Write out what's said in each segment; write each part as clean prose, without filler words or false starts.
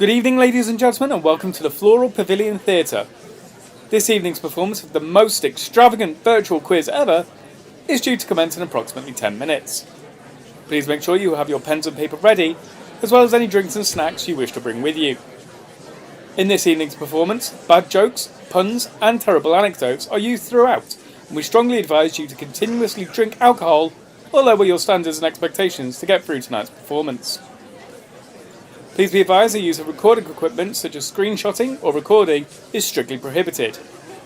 Good evening, ladies and gentlemen, and welcome to the Floral Pavilion Theatre. This evening's performance of the most extravagant virtual quiz ever is due to commence in approximately 10 minutes. Please make sure you have your pens and paper ready, as well as any drinks and snacks you wish to bring with you. In this evening's performance, bad jokes, puns, and terrible anecdotes are used throughout, and we strongly advise you to continuously drink alcohol or lower your standards and expectations to get through tonight's performance. Please be advised the use of recording equipment such as screenshotting or recording is strictly prohibited.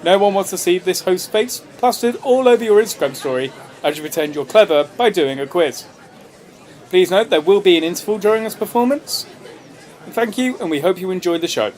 No one wants to see this host's face plastered all over your Instagram story as you pretend you're clever by doing a quiz. Please note there will be an interval during this performance. Thank you, and we hope you enjoy the show.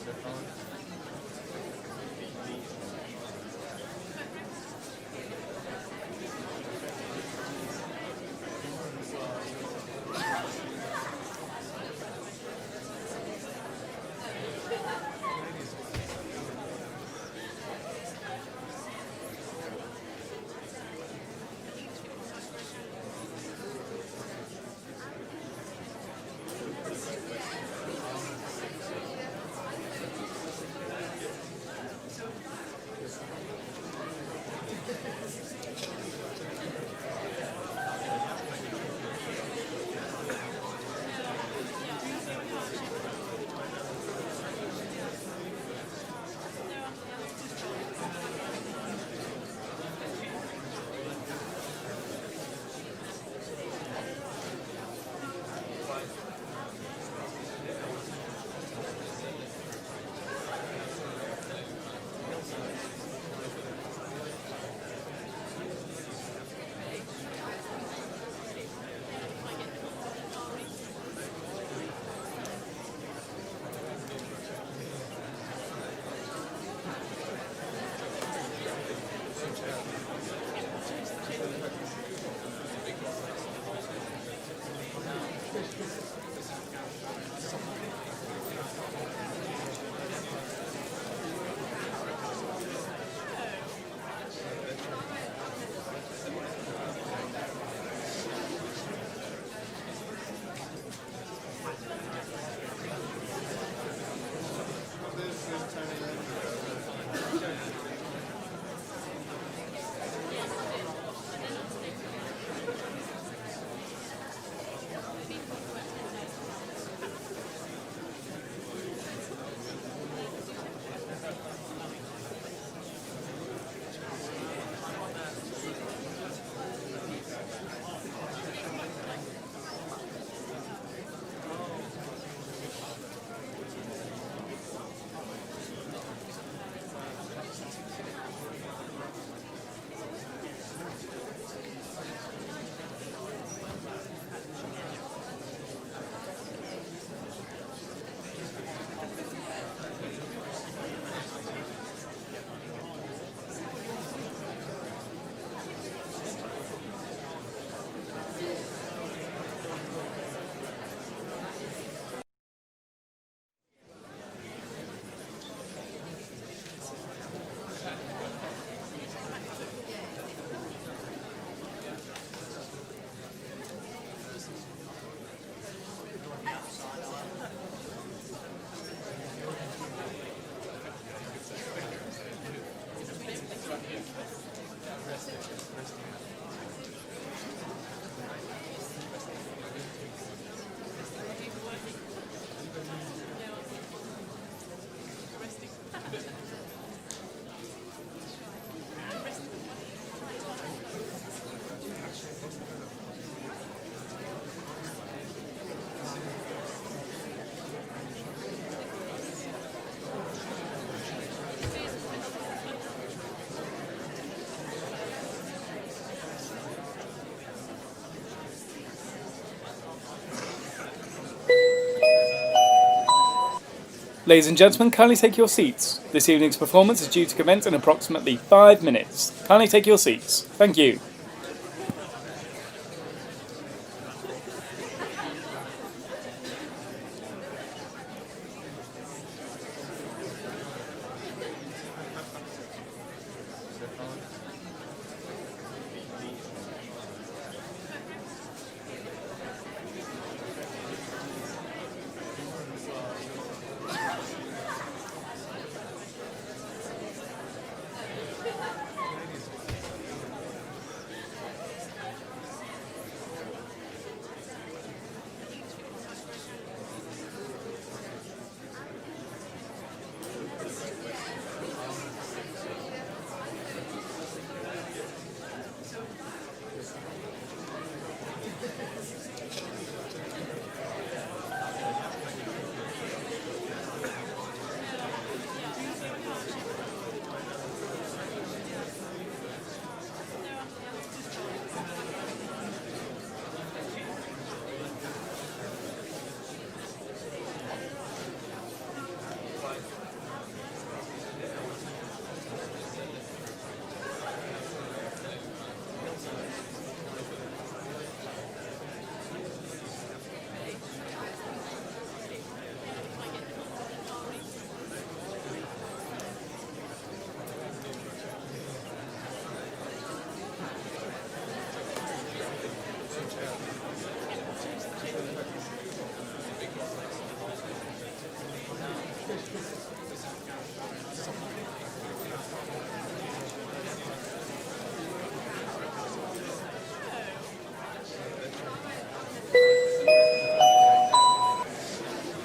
Ladies and gentlemen, kindly take your seats. This evening's performance is due to commence in approximately 5 minutes. Kindly take your seats. Thank you.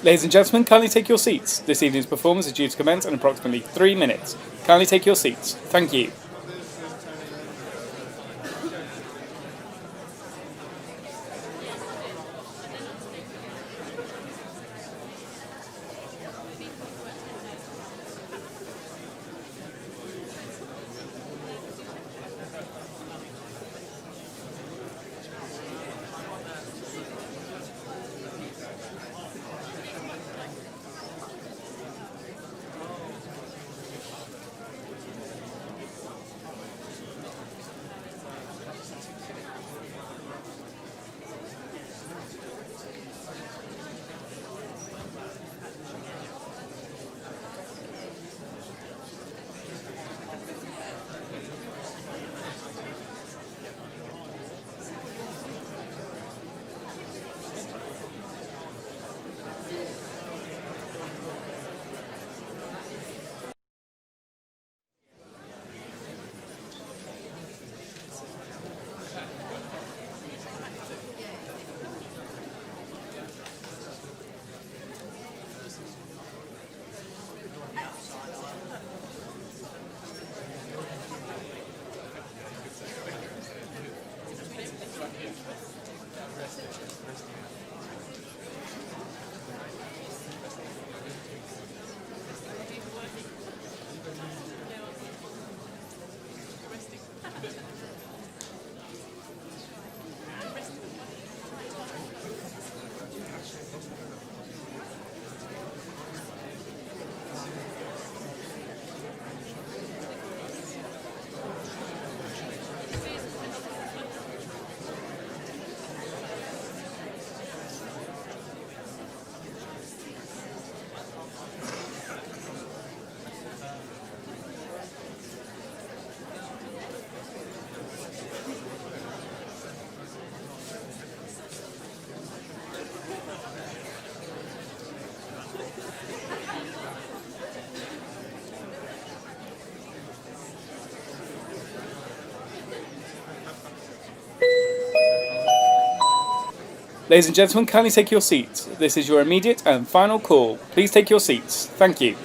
Ladies and gentlemen, kindly take your seats. This evening's performance is due to commence in approximately 3 minutes. Kindly take your seats. Thank you. Ladies and gentlemen, kindly take your seats. This is your immediate and final call. Please take your seats. Thank you.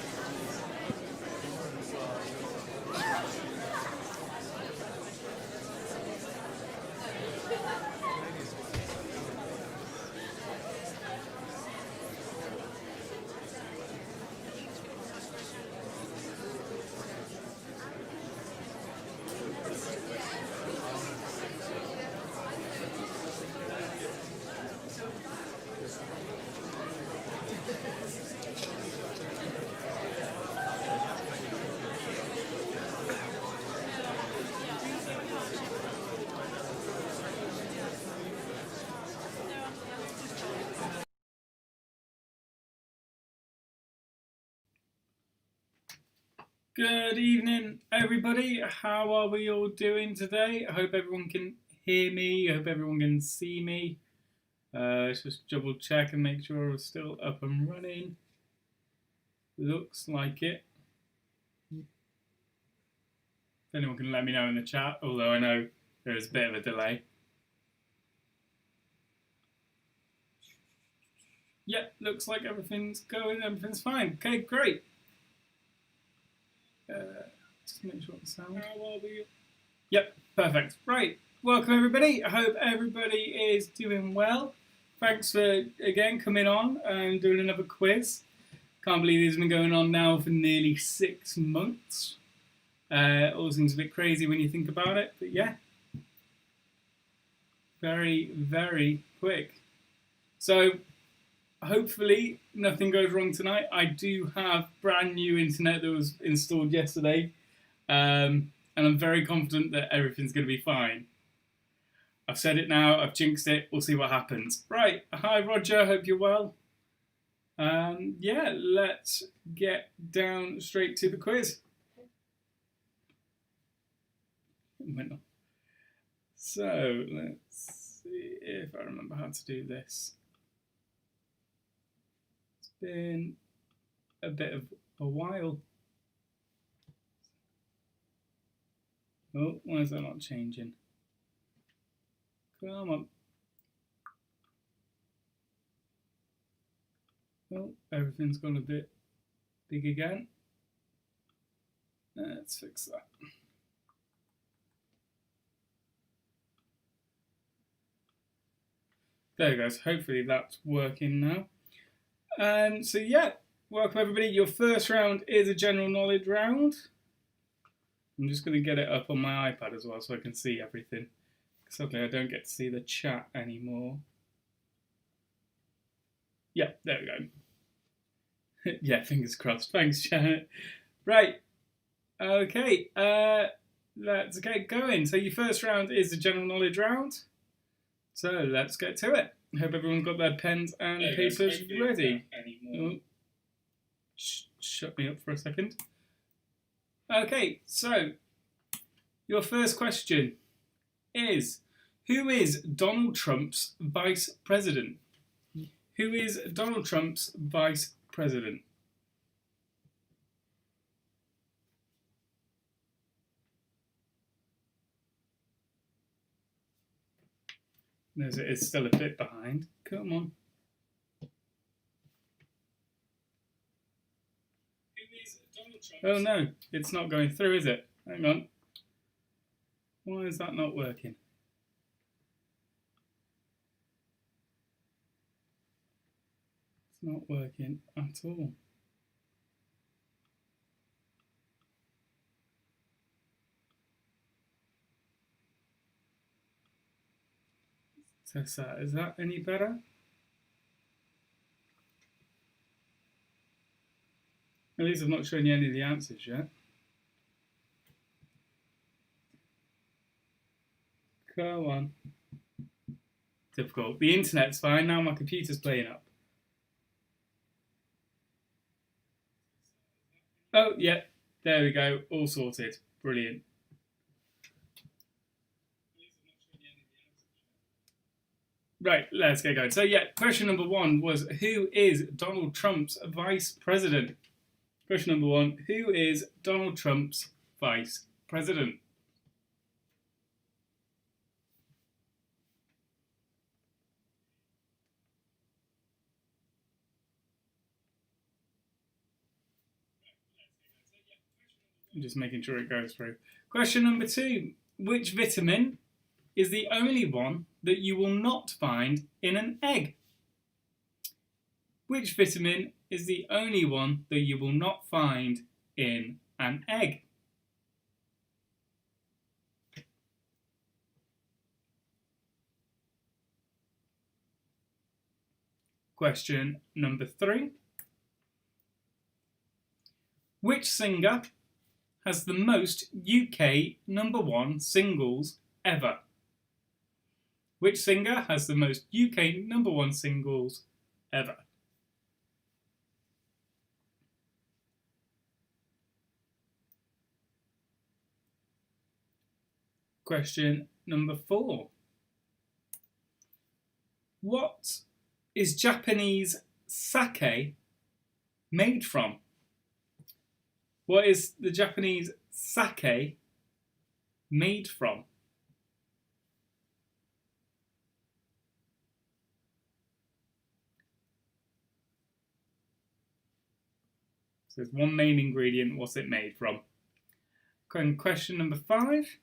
Good evening, everybody. How are we all doing today? I hope everyone can hear me. I hope everyone can see me. Let's just double check and make sure we're still up and running. Looks like it. If anyone can let me know in the chat, although I know there is a bit of a delay. Yeah, looks like everything's going, everything's fine. Okay, great. Just make sure the sound. How are we? Yep, perfect. Right, welcome everybody. I hope everybody is doing well. Thanks for, again, coming on and doing another quiz. Can't believe these have been going on now for nearly 6 months. All seems a bit crazy when you think about it, but yeah. Very, very quick. So, hopefully nothing goes wrong tonight. I do have brand new internet that was installed yesterday. And I'm very confident that everything's going to be fine. I've said it now, I've jinxed it, we'll see what happens. Right, hi Roger, hope you're well. Yeah, let's get down straight to the quiz. So, let's see if I remember how to do this. It's been a bit of a while. Oh, why is that not changing? Come on. Oh, everything's gone a bit big again. Let's fix that. There we go. So hopefully that's working now. So yeah, welcome everybody. Your first round is a general knowledge round. I'm just going to get it up on my iPad as well so I can see everything. Sadly, I don't get to see the chat anymore. Yeah, there we go. Yeah, fingers crossed. Thanks, Janet. Right. Okay. Let's get going. So your first round is the general knowledge round. So let's get to it. Hope everyone's got their pens and papers ready. Oh, shut me up for a second. Okay, so your first question is, who is Donald Trump's vice president? Who is Donald Trump's vice president? It's still a bit behind. Come on. Oh no, it's not going through, is it? Hang on. Why is that not working? It's not working at all. Test that. Is that any better? At least I've not shown you any of the answers yet. Come on. Difficult. The internet's fine. Now my computer's playing up. Oh, yeah. There we go. All sorted. Brilliant. Right, let's get going. So, yeah, question number one was, who is Donald Trump's vice president? Question number one, who is Donald Trump's vice president? I'm just making sure it goes through. Question number two, which vitamin is the only one that you will not find in an egg? Which vitamin is the only one that you will not find in an egg? Question number three. Which singer has the most UK #1 singles ever? Which singer has the most UK #1 singles ever? Question number four. What is Japanese sake made from? What is the Japanese sake made from? So there's one main ingredient. What's it made from? Question number five.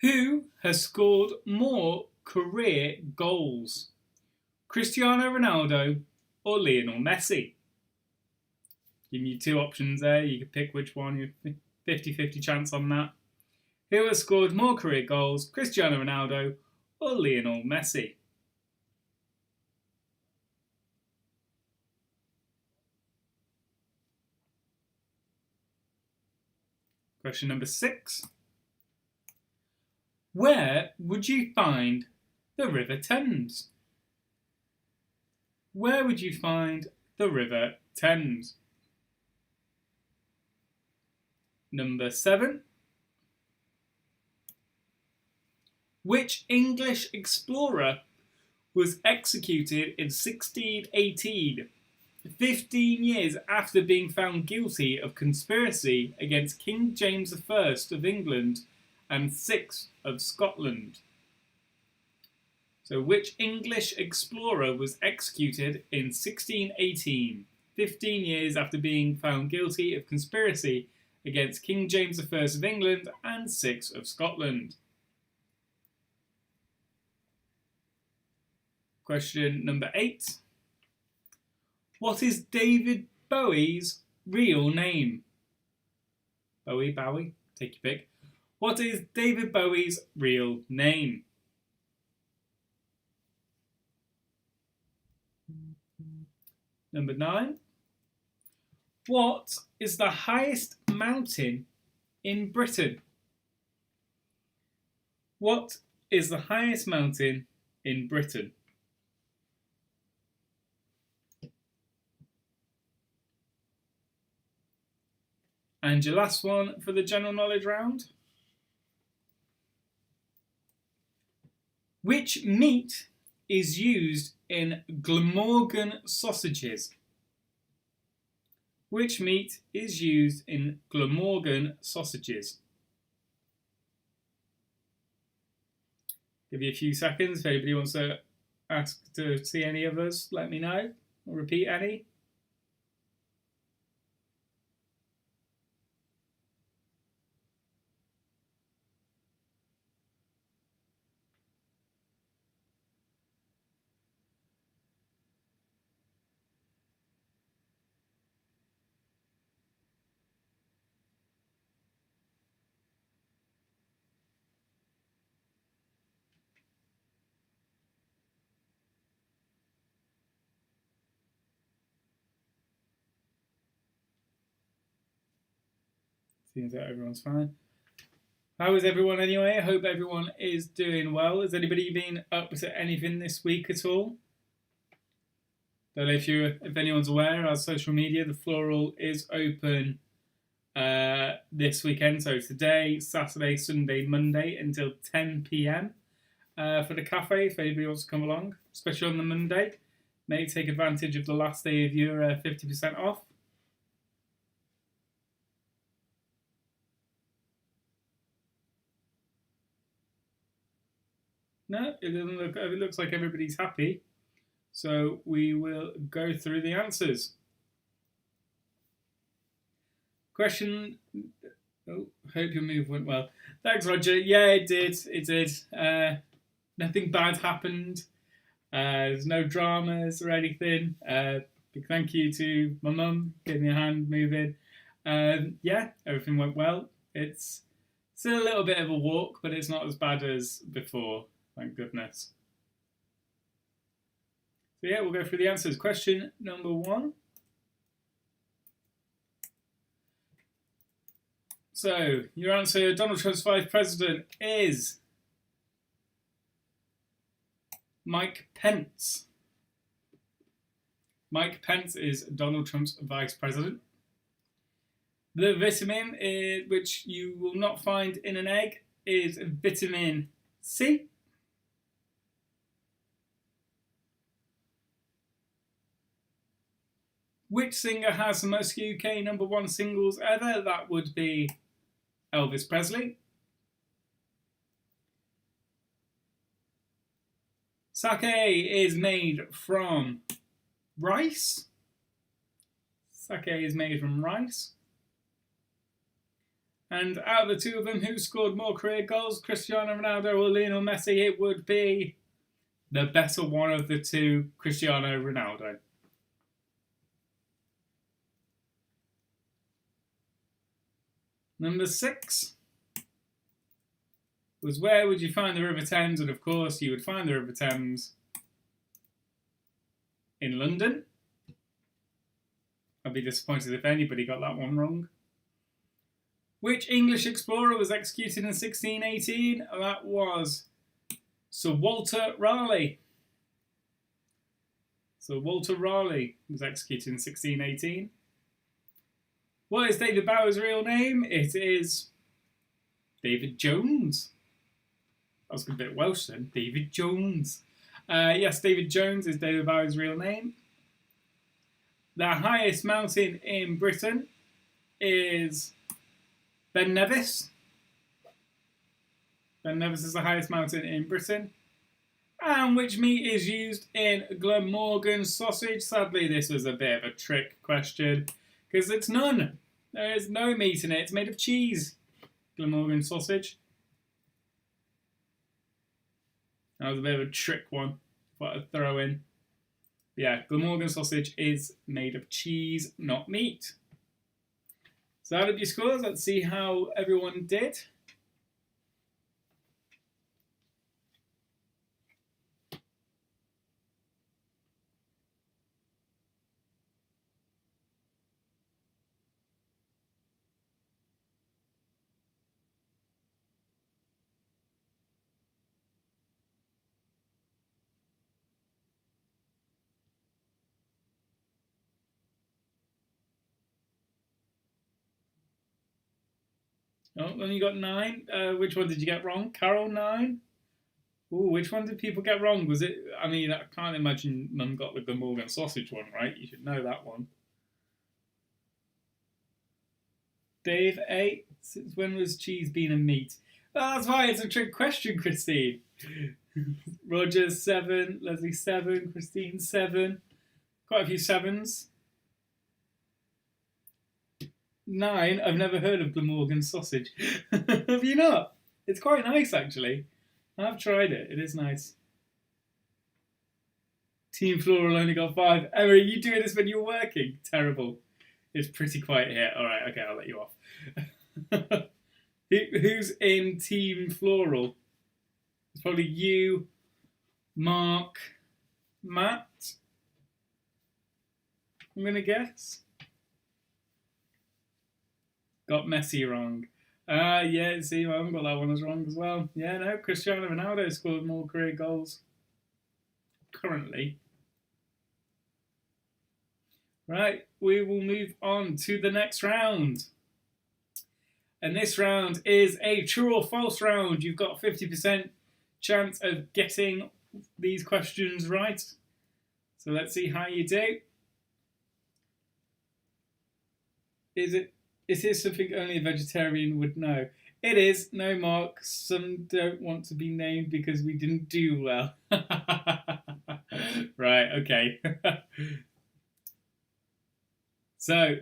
Who has scored more career goals? Cristiano Ronaldo or Lionel Messi? Giving you two options there. You can pick which one. You 50-50 chance on that. Who has scored more career goals? Cristiano Ronaldo or Lionel Messi? Question number six. Where would you find the River Thames? Where would you find the River Thames? Number seven. Which English explorer was executed in 1618, 15 years after being found guilty of conspiracy against King James I of England and VI of Scotland? So, which English explorer was executed in 1618, 15 years after being found guilty of conspiracy against King James I of England and 6 of Scotland? Question number 8. What is David Bowie's real name? Bowie, take your pick. What is David Bowie's real name? Number 9. What is the highest mountain in Britain? What is the highest mountain in Britain? And your last one for the general knowledge round. Which meat is used in Glamorgan sausages? Which meat is used in Glamorgan sausages? Give you a few seconds. If anybody wants to ask to see any of us, let me know. Or repeat any. Seems that everyone's fine. How is everyone anyway? I hope everyone is doing well. Has anybody been up to anything this week at all? Don't know if anyone's aware, our social media, the Floral is open this weekend. So today, Saturday, Sunday, Monday until 10 p.m. For the cafe. If anybody wants to come along, especially on the Monday, may take advantage of the last day of your 50% off. No, it doesn't look. It looks like everybody's happy. So we will go through the answers. Question. Oh, hope your move went well. Thanks, Roger. Yeah, it did. It did. Nothing bad happened. There's no dramas or anything. Big thank you to my mum, giving me a hand moving. Yeah, everything went well. It's still a little bit of a walk, but it's not as bad as before. Thank goodness. So yeah, we'll go through the answers. Question number 1. So your answer, Donald Trump's vice president, is Mike Pence. Mike Pence is Donald Trump's vice president. The vitamin which you will not find in an egg is vitamin C. Which singer has the most UK #1 singles ever? That would be Elvis Presley. Sake is made from rice. Sake is made from rice. And out of the two of them, who scored more career goals, Cristiano Ronaldo or Lionel Messi? It would be the better one of the two, Cristiano Ronaldo. Number 6 was where would you find the River Thames? And of course, you would find the River Thames in London. I'd be disappointed if anybody got that one wrong. Which English explorer was executed in 1618? That was Sir Walter Raleigh. Sir Walter Raleigh was executed in 1618. What is David Bower's real name? It is David Jones. That was a bit Welsh then. David Jones. Yes, David Jones is David Bower's real name. The highest mountain in Britain is Ben Nevis. Ben Nevis is the highest mountain in Britain. And which meat is used in Glamorgan sausage? Sadly, this was a bit of a trick question because it's none. There is no meat in it. It's made of cheese. Glamorgan sausage. That was a bit of a trick one. What I'd throw in. Yeah, Glamorgan sausage is made of cheese, not meat. So out of your scores, let's see how everyone did. Oh, then you got 9. Which one did you get wrong? Carol, 9. Ooh, which one did people get wrong? Was it? I mean, I can't imagine Mum got the Glamorgan sausage one right. You should know that one. Dave, 8. Since when was cheese being a meat? Oh, that's why it's a trick question, Christine. Roger, 7. Leslie, 7. Christine, 7. Quite a few 7s. 9. I've never heard of Glamorgan sausage. Have you not? It's quite nice, actually. I've tried it. It is nice. Team Floral only got 5. Emma, are you doing this when you're working? Terrible. It's pretty quiet here. All right, okay, I'll let you off. Who's in Team Floral? It's probably you, Mark, Matt. I'm going to guess. Got Messi wrong. Yeah, see, I haven't got that one as wrong as well. Yeah, no, Cristiano Ronaldo scored more career goals currently. Right, we will move on to the next round. And this round is a true or false round. You've got a 50% chance of getting these questions right. So let's see how you do. Is this something only a vegetarian would know? It is. No, Mark. Some don't want to be named because we didn't do well. Right, okay. So,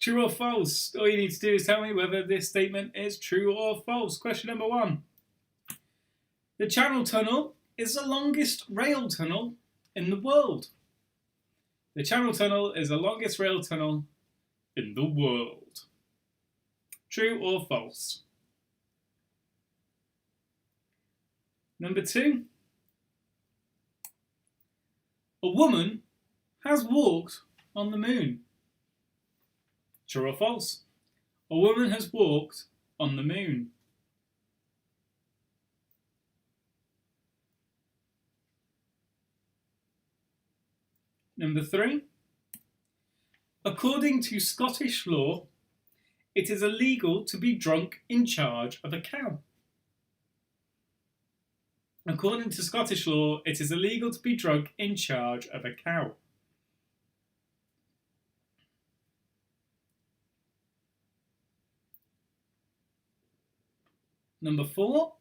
true or false? All you need to do is tell me whether this statement is true or false. Question number 1. The Channel Tunnel is the longest rail tunnel in the world. The Channel Tunnel is the longest rail tunnel in the world. True or false? Number 2. A woman has walked on the moon. True or false? A woman has walked on the moon. Number 3. According to Scottish law, it is illegal to be drunk in charge of a cow. According to Scottish law, it is illegal to be drunk in charge of a cow. Number 4.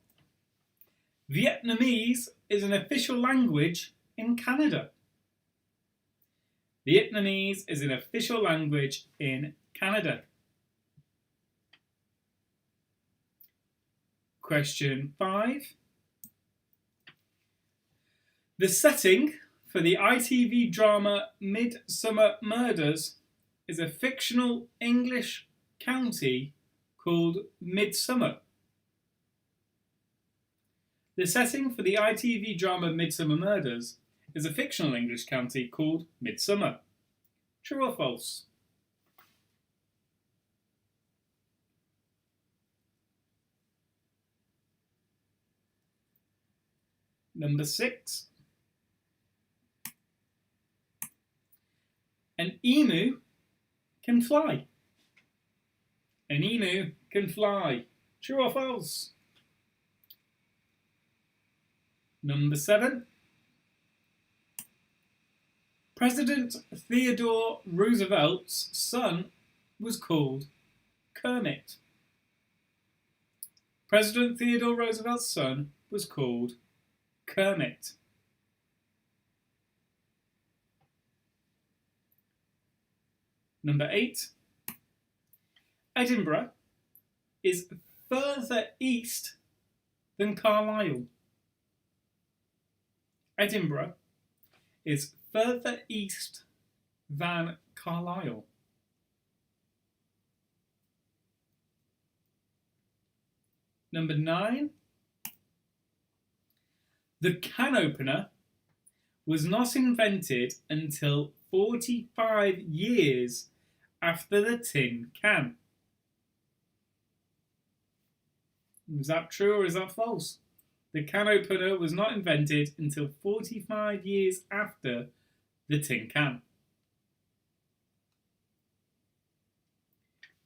Vietnamese is an official language in Canada. Vietnamese is an official language in Canada. Question 5. The setting for the ITV drama Midsummer Murders is a fictional English county called Midsummer. The setting for the ITV drama Midsummer Murders is a fictional English county called Midsummer. True or false? Number 6. An emu can fly. An emu can fly. True or false? Number 7. President Theodore Roosevelt's son was called Kermit. President Theodore Roosevelt's son was called Kermit. Number 8. Edinburgh is further east than Carlisle. Edinburgh is further east than Carlisle. Number 9. The can opener was not invented until 45 years after the tin can. Is that true or is that false? The can opener was not invented until 45 years after the tin can.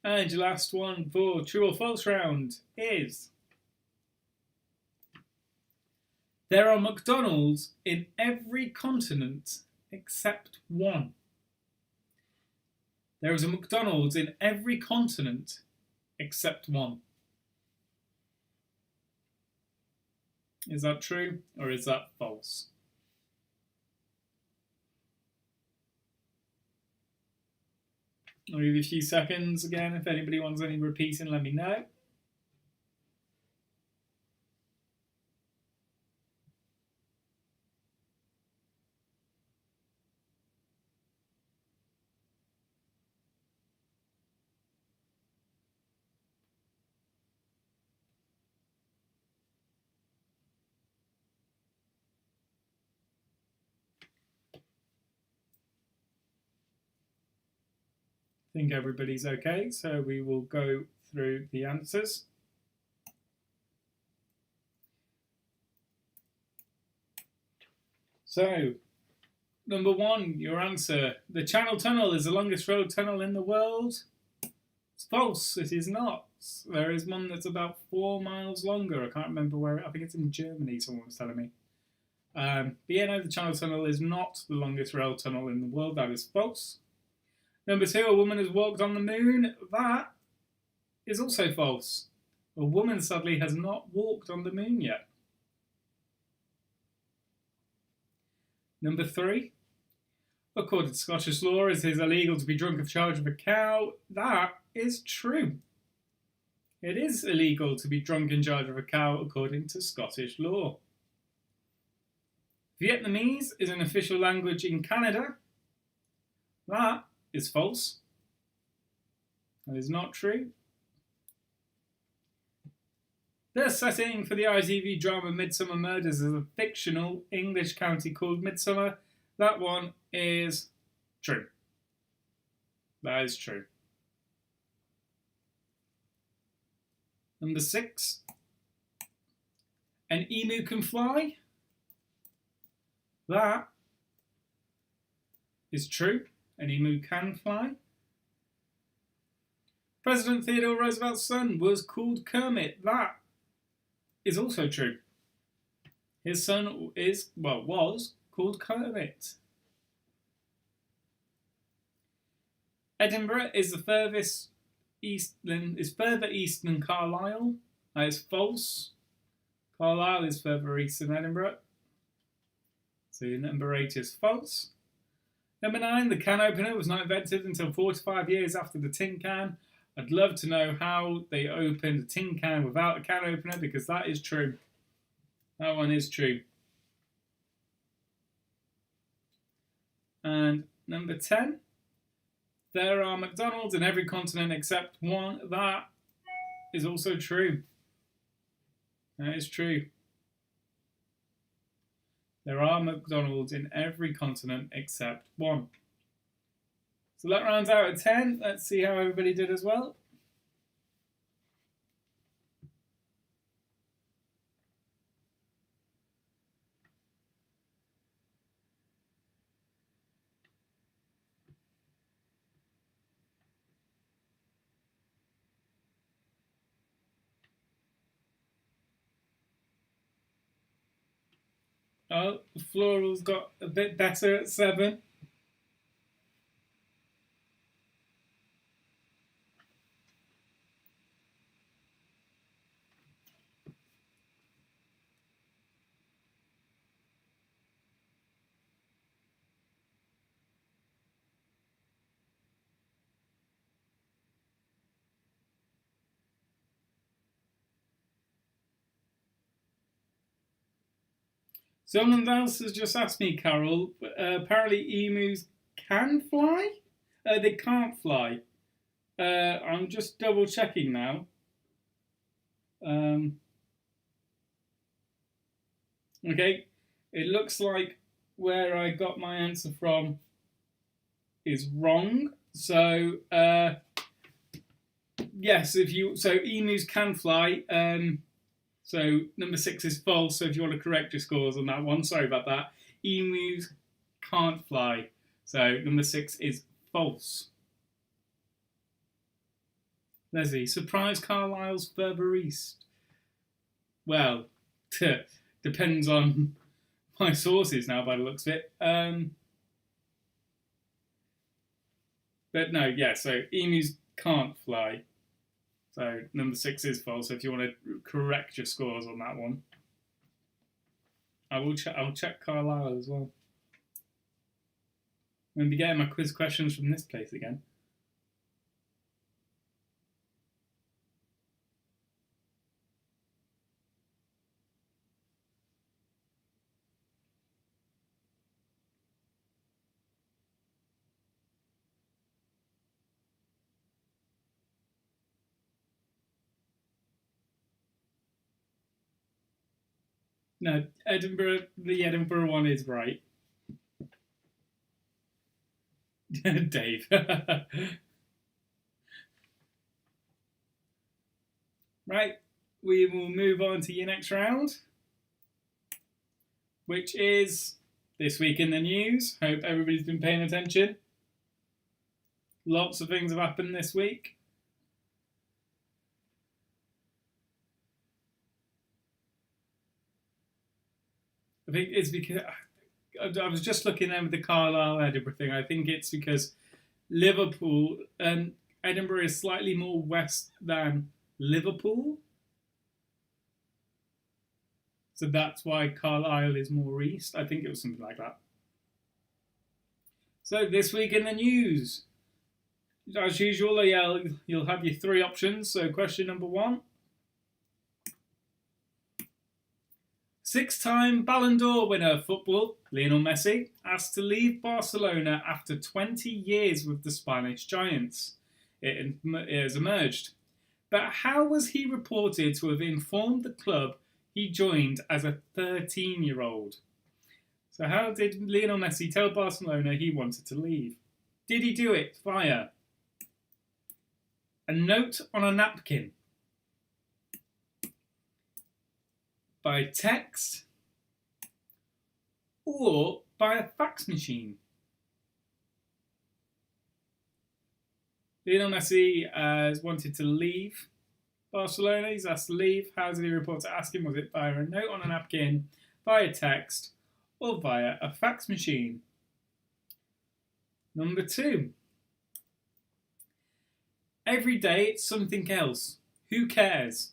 And your last one for true or false round is: there are McDonald's in every continent except one. There is a McDonald's in every continent except one. Is that true or is that false? I'll give you a few seconds again. If anybody wants any repeating, let me know. I think everybody's okay, so we will go through the answers. So, number 1, your answer. The Channel Tunnel is the longest road tunnel in the world. It's false, it is not. There is one that's about 4 miles longer. I can't remember where, I think it's in Germany, someone was telling me. But yeah, no, the Channel Tunnel is not the longest rail tunnel in the world. That is false. Number 2, a woman has walked on the moon. That is also false. A woman, sadly, has not walked on the moon yet. Number 3, according to Scottish law, it is illegal to be drunk of charge of a cow. That is true. It is illegal to be drunk in charge of a cow according to Scottish law. Vietnamese is an official language in Canada. That is false. That is not true. The setting for the ITV drama Midsummer Murders is a fictional English county called Midsummer. That one is true. That is true. Number 6. An emu can fly. That is true. An emu can fly. President Theodore Roosevelt's son was called Kermit. That is also true. His son was called Kermit. Edinburgh is further east than Carlisle. That is false. Carlisle is further east than Edinburgh. So number 8 is false. Number 9, the can opener was not invented until 45 years after the tin can. I'd love to know how they opened a tin can without a can opener, because that is true. That one is true. And number 10, there are McDonald's in every continent except one. That is also true. That is true. There are McDonald's in every continent except one. So that rounds out at 10. Let's see how everybody did as well. Oh, Floral's got a bit better at 7. Someone else has just asked me, Carol. Apparently, emus can fly. They can't fly. I'm just double checking now. Okay, it looks like where I got my answer from is wrong. So yes, emus can fly. So number 6 is false. So if you want to correct your scores on that one, sorry about that. Emus can't fly. So number 6 is false. Leslie, surprise Carlisle's further east. Well, depends on my sources now by the looks of it. But no, yeah, so emus can't fly. So number 6 is false. So if you want to correct your scores on that one, I'll check Carlisle as well. I'm going to be getting my quiz questions from this place again. No, the Edinburgh one is right. Dave. Right, we will move on to your next round, which is This Week in the News. Hope everybody's been paying attention. Lots of things have happened this week. I think it's because I was just looking at the Carlisle Edinburgh thing. I think it's because Liverpool and Edinburgh is slightly more west than Liverpool. So that's why Carlisle is more east. I think it was something like that. So this week in the news. As usual, you'll have your 3 options. So question number 1. 6-time Ballon d'Or winner of football, Lionel Messi, asked to leave Barcelona after 20 years with the Spanish Giants. It has emerged. But how was he reported to have informed the club he joined as a 13-year-old? So how did Lionel Messi tell Barcelona he wanted to leave? Did he do it via a note on a napkin, by text, or by a fax machine? Lionel Messi has wanted to leave Barcelona. He's asked to leave. How did he report to ask him? Was it via a note on a napkin, via text, or via a fax machine? Number 2. Every day it's something else. Who cares?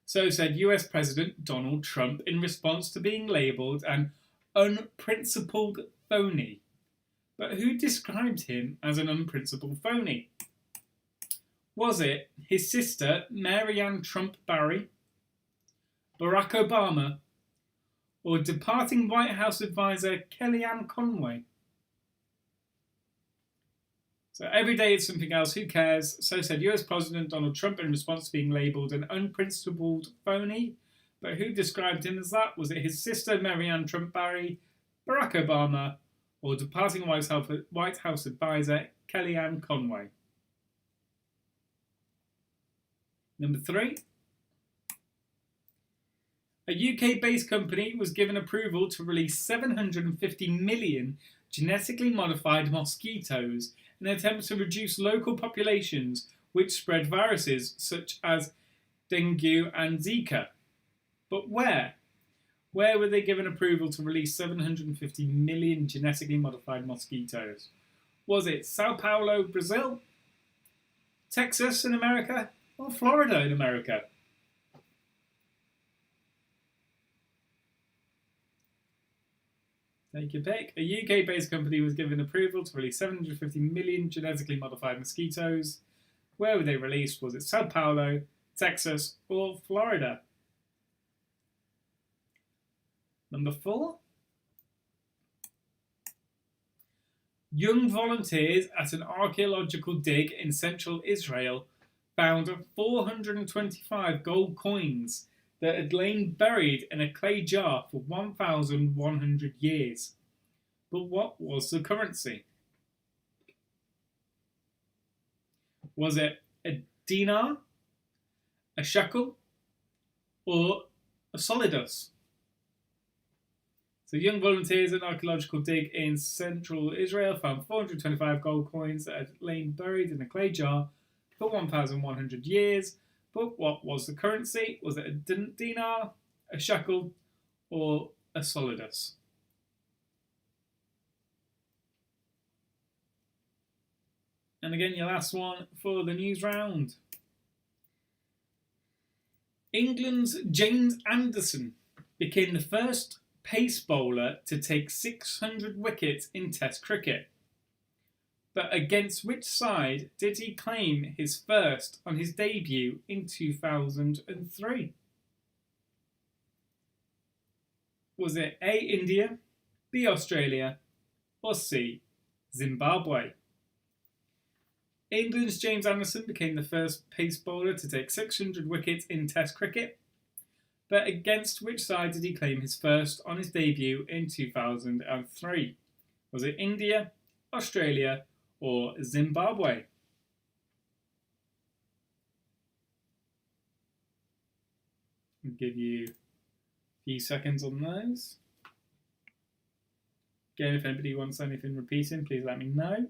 So said US President Donald Trump in response to being labelled an unprincipled phony. But who described him as an unprincipled phony? Was it his sister Marianne Trump Barry, Barack Obama, or departing White House advisor Kellyanne Conway? So every day it's something else. Who cares? So said US President Donald Trump in response to being labelled an unprincipled phony. But who described him as that? Was it his sister Marianne Trump Barry, Barack Obama, or departing White House advisor Kellyanne Conway? Number 3. A UK-based company was given approval to release 750 million genetically modified mosquitoes in an attempt to reduce local populations which spread viruses such as dengue and Zika. But where? Where were they given approval to release 750 million genetically modified mosquitoes? Was it Sao Paulo, Brazil, Texas in America, or Florida in America? Take your pick. A UK-based company was given approval to release 750 million genetically modified mosquitoes. Where were they released? Was it Sao Paulo, Texas, or Florida? Number 4. Young volunteers at an archaeological dig in central Israel found 425 gold coins that had lain buried in a clay jar for 1,100 years. But what was the currency? Was it a dinar, a shekel, or a solidus? So young volunteers at an archaeological dig in central Israel found 425 gold coins that had lain buried in a clay jar for 1,100 years. But what was the currency? Was it a dinar, a shekel, or a solidus? And again, your last one for the news round. England's James Anderson became the first pace bowler to take 600 wickets in Test cricket. But against which side did he claim his first on his debut in 2003? Was it A, India, B, Australia, or C, Zimbabwe? England's James Anderson became the first pace bowler to take 600 wickets in Test cricket. But against which side did he claim his first on his debut in 2003? Was it India, Australia, or Zimbabwe? I'll give you a few seconds on those. Again, if anybody wants anything repeating, please let me know.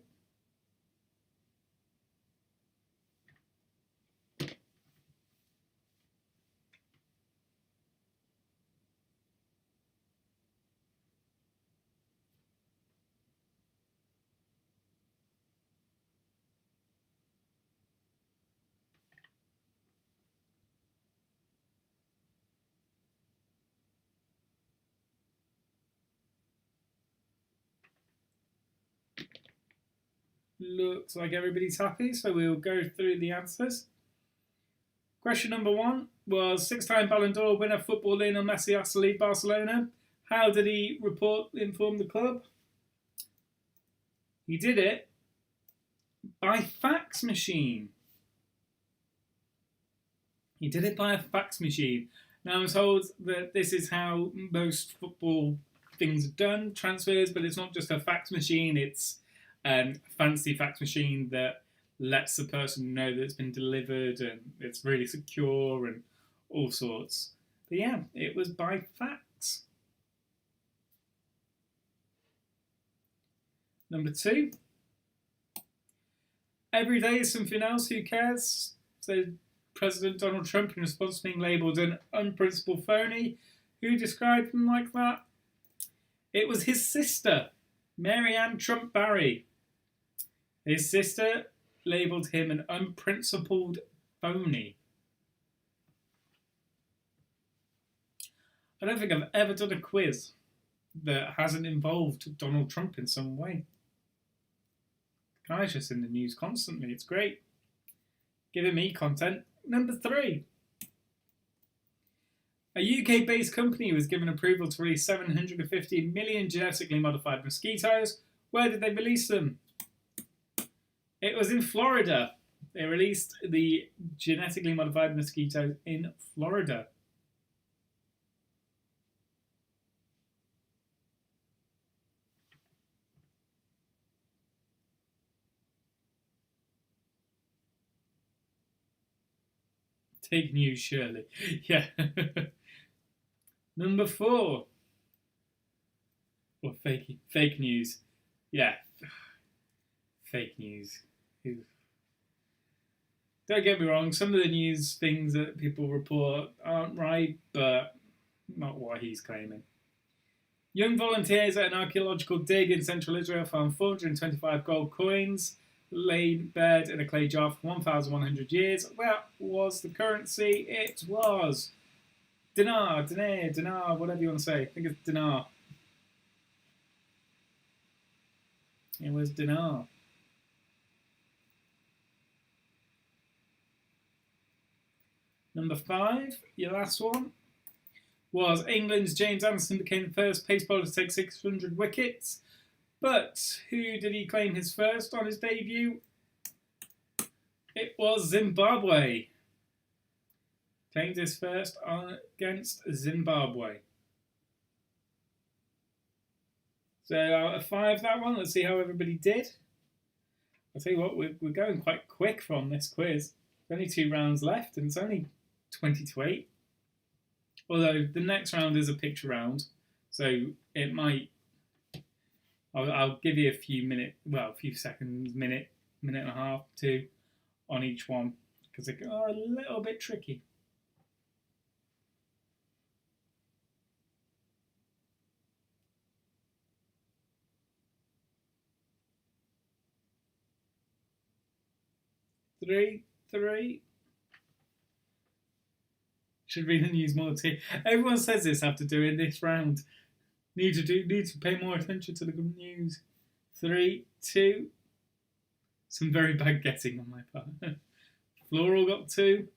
Looks like everybody's happy, so we'll go through the answers. Question number 1 was 6-time Ballon d'Or winner football Lionel Messi asked to leave Barcelona. How did he inform the club? He did it by fax machine. He did it by a fax machine. Now I'm told that this is how most football things are done, transfers, but it's not just a fax machine, it's a fancy fax machine that lets the person know that it's been delivered and it's really secure and all sorts. But yeah, it was by fax. Number 2. Every day is something else, who cares? Said President Donald Trump in response to being labelled an unprincipled phony. Who described him like that? It was his sister, Mary Ann Trump Barry. His sister labelled him an unprincipled phony. I don't think I've ever done a quiz that hasn't involved Donald Trump in some way. The guy's just in the news constantly. It's great. Giving me content. Number 3. A UK-based company was given approval to release 750 million genetically modified mosquitoes. Where did they release them? It was in Florida. They released the genetically modified mosquitoes in Florida. Take news, Shirley. Yeah. Number 4. Or fake news. Yeah. Fake news. Don't get me wrong, some of the news things that people report aren't right, but not what he's claiming. Young volunteers at an archaeological dig in central Israel found 425 gold coins laid buried in a clay jar for 1,100 years. What was the currency? It was dinar, whatever you want to say. I think it's dinar. It was dinar. Number 5, your last one. was England's James Anderson became the first pace bowler to take 600 wickets. But who did he claim his first on his debut? It was Zimbabwe. Claimed his first against Zimbabwe. So out of 5, that one. Let's see how everybody did. I'll tell you what, we're going quite quick from this quiz. There's only 2 rounds left, and it's only 20 to 8. Although the next round is a picture round, so it might. I'll give you a few seconds, minute and a half, 2 on each one, because they are a little bit tricky. Three. Should read the news more too. Everyone says this after doing this round. Need to pay more attention to the good news. 3, 2. Some very bad guessing on my part. Floral got 2.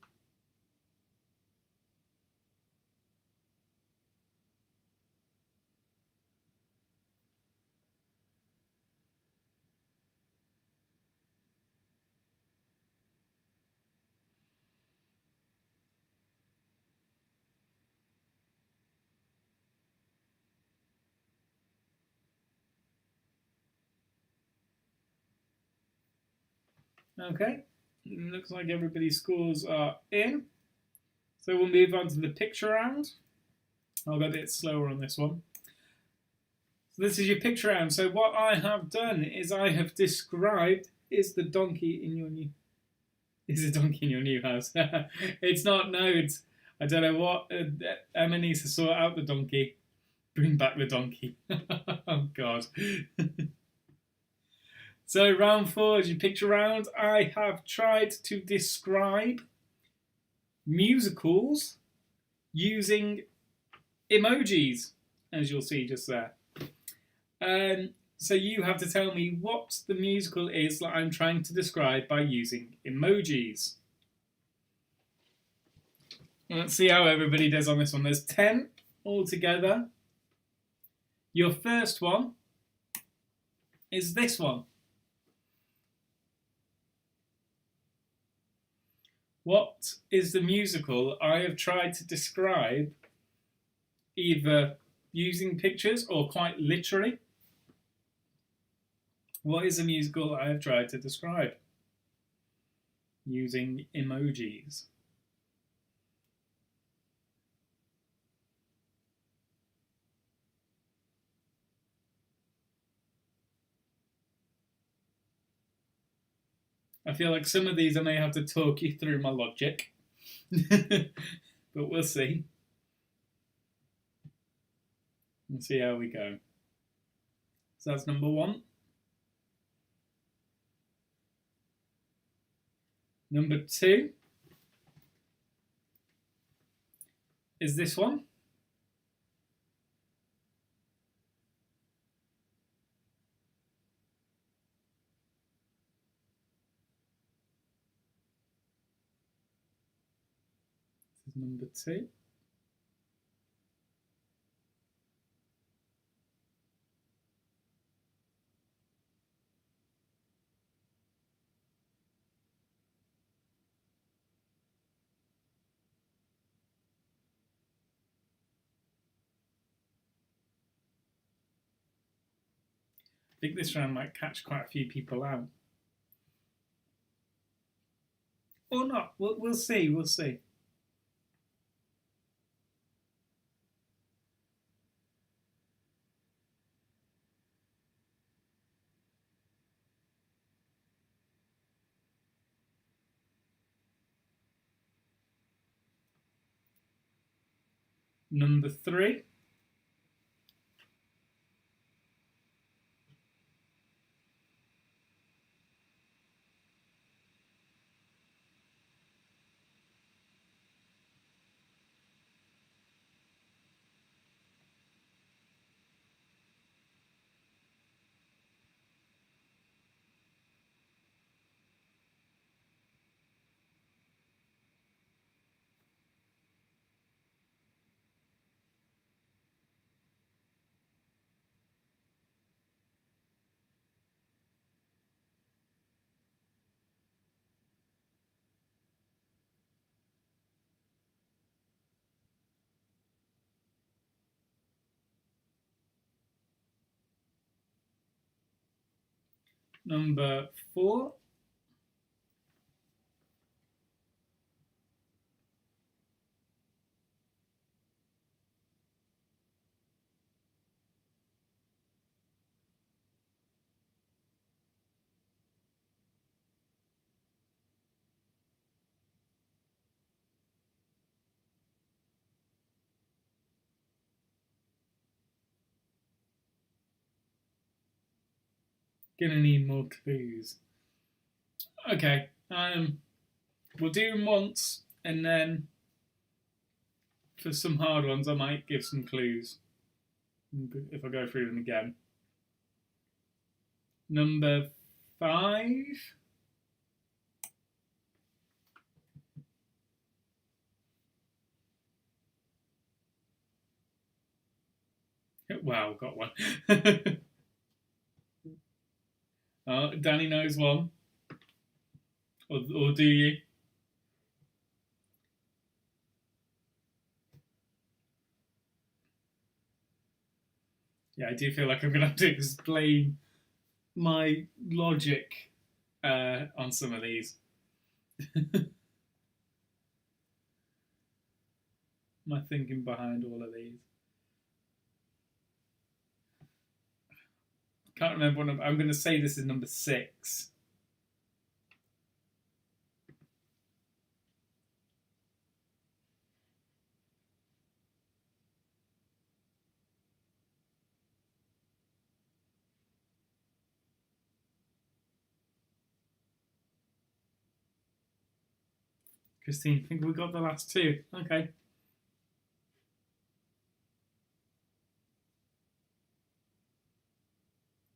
Okay, looks like everybody's scores are in. So we'll move on to the picture round. I'll go a bit slower on this one. So this is your picture round. So what I have done is I have described is the donkey in your new house. It's not. No, it's. I don't know what. Emma needs to sort out the donkey. Bring back the donkey. Oh God. So round 4 is your picture round. I have tried to describe musicals using emojis, as you'll see just there. So you have to tell me what the musical is that I'm trying to describe by using emojis. Let's see how everybody does on this one. There's 10 altogether. Your first one is this one. What is the musical I have tried to describe either using pictures or quite literally? What is the musical I have tried to describe using emojis? I feel like some of these I may have to talk you through my logic. But we'll see. We'll see how we go. So that's number 1. Number 2 is this one. This is number 2. I think this round might catch quite a few people out. Or not. We'll see. We'll see. Number 3. Number 4. Gonna need more clues. Okay, we'll do them once, and then for some hard ones, I might give some clues if I go through them again. Number 5. Wow, got one. Danny knows one. Or do you? Yeah, I do feel like I'm going to have to explain my logic on some of these. My thinking behind all of these. Can't remember what I'm going to say this is number 6. Christine, I think we got the last 2. Okay.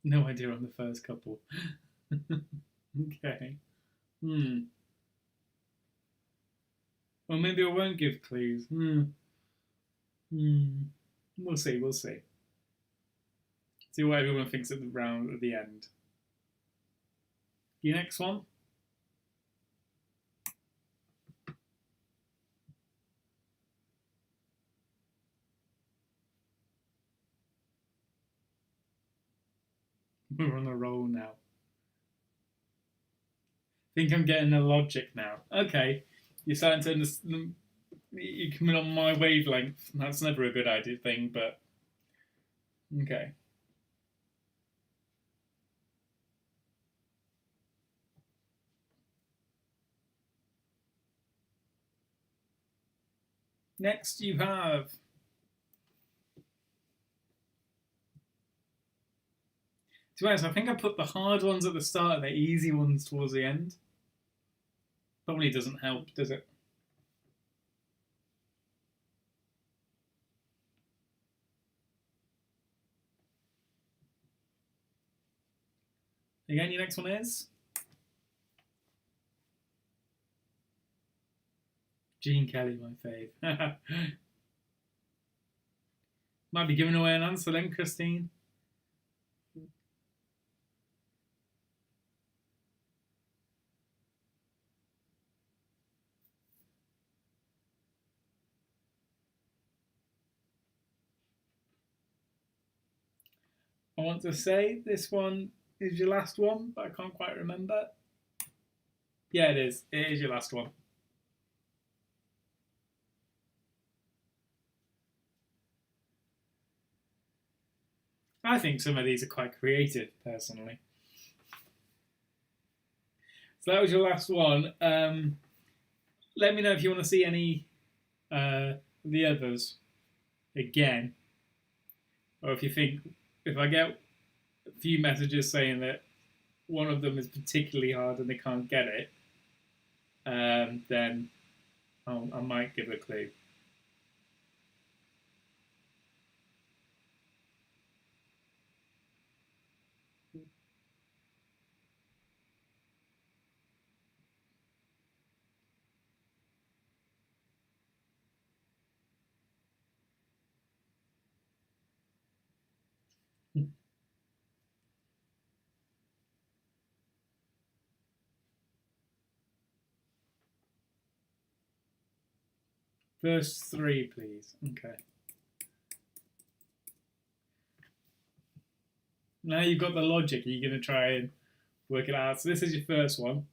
No idea on the first couple. Okay. Well, maybe I won't give clues. We'll see, we'll see. See what everyone thinks at the round at the end. Your next one? We're on a roll now. Think I'm getting the logic now. Okay, you're starting to understand. You're coming on my wavelength. That's never a good idea thing, but okay. Next, you have. To be honest, I think I put the hard ones at the start and the easy ones towards the end. Probably doesn't help, does it? Again, your next one is? Gene Kelly, my fave. Might be giving away an answer then, Christine. I want to say this one is your last one, but I can't quite remember. Yeah, it is. It is your last one. I think some of these are quite creative, personally. So that was your last one. Let me know if you want to see any the others again, or if you think if I get a few messages saying that one of them is particularly hard and they can't get it, then I might give a clue. Verse 3, please. Okay. Now you've got the logic. Are you going to try and Work it out. So this is your first one.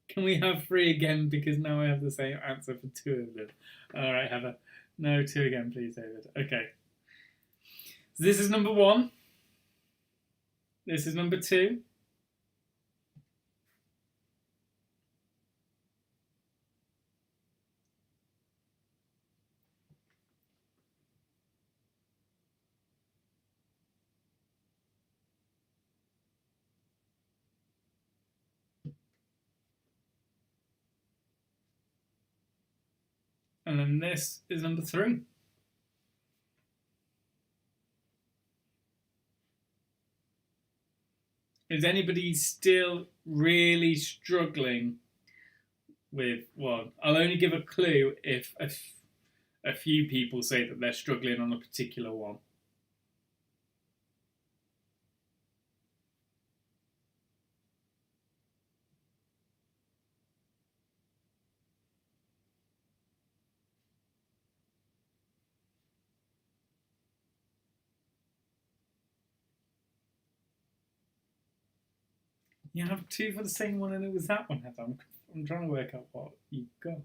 Can we have 3 again? Because now I have the same answer for 2 of them. All right, Heather. No, 2 again, please, David. Okay. So this is number 1. This is number 2. And then this is number 3. Is anybody still really struggling with one? I'll only give a clue if a few people say that they're struggling on a particular one. You have 2 for the same one, and it was that one, Heather. I'm trying to work out what you've got.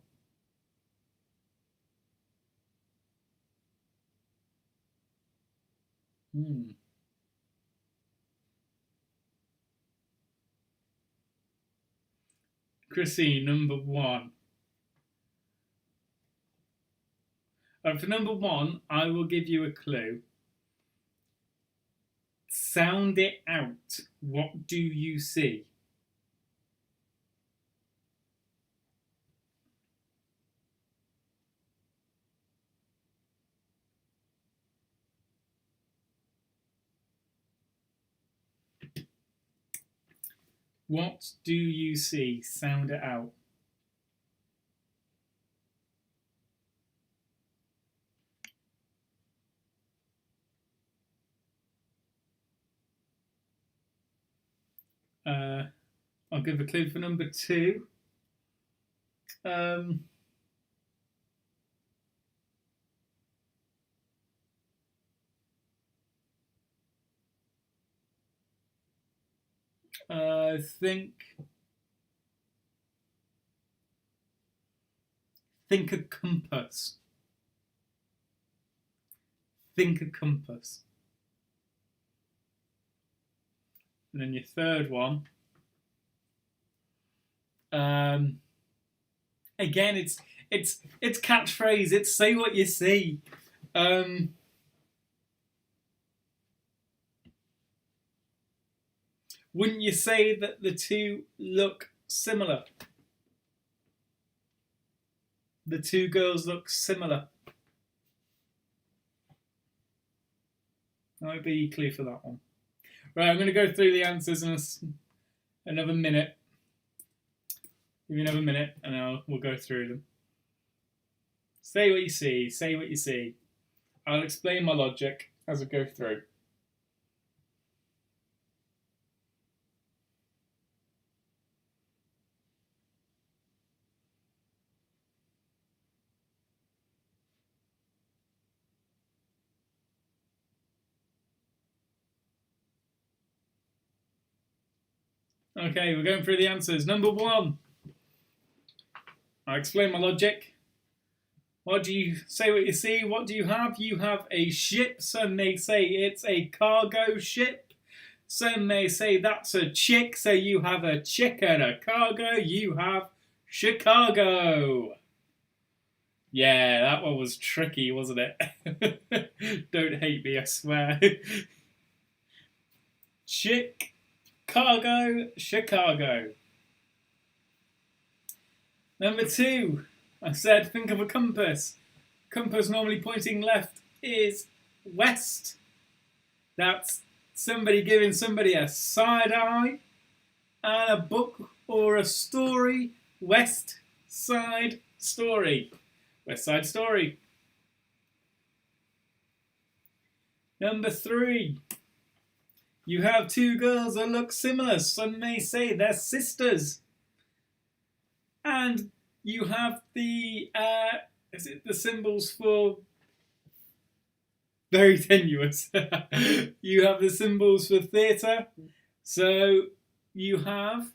Chrissy, number 1. For number 1, I will give you a clue. Sound it out. What do you see? What do you see? Sound it out. I'll give a clue for number 2. Think a compass. Think a compass. And then your third one. Again, it's catchphrase. It's say what you see. Wouldn't you say that the 2 look similar? The 2 girls look similar. That might be a clue for that one. Right, I'm going to go through the answers in another minute. Give you another minute, and we'll go through them. Say what you see. Say what you see. I'll explain my logic as I go through. Okay, we're going through the answers. Number 1. I'll explain my logic. What do you say what you see? What do you have? You have a ship. Some may say it's a cargo ship. Some may say that's a chick. So you have a chick and a cargo. You have Chicago. Yeah, that one was tricky, wasn't it? Don't hate me, I swear. Chick, cargo, Chicago. Number 2, I said think of a compass. Compass normally pointing left is west. That's somebody giving somebody a side eye. And a book or a story, West Side Story. West Side Story. Number 3. You have 2 girls that look similar. Some may say they're sisters. And you have the symbols for Very tenuous. You have the symbols for theatre. So you have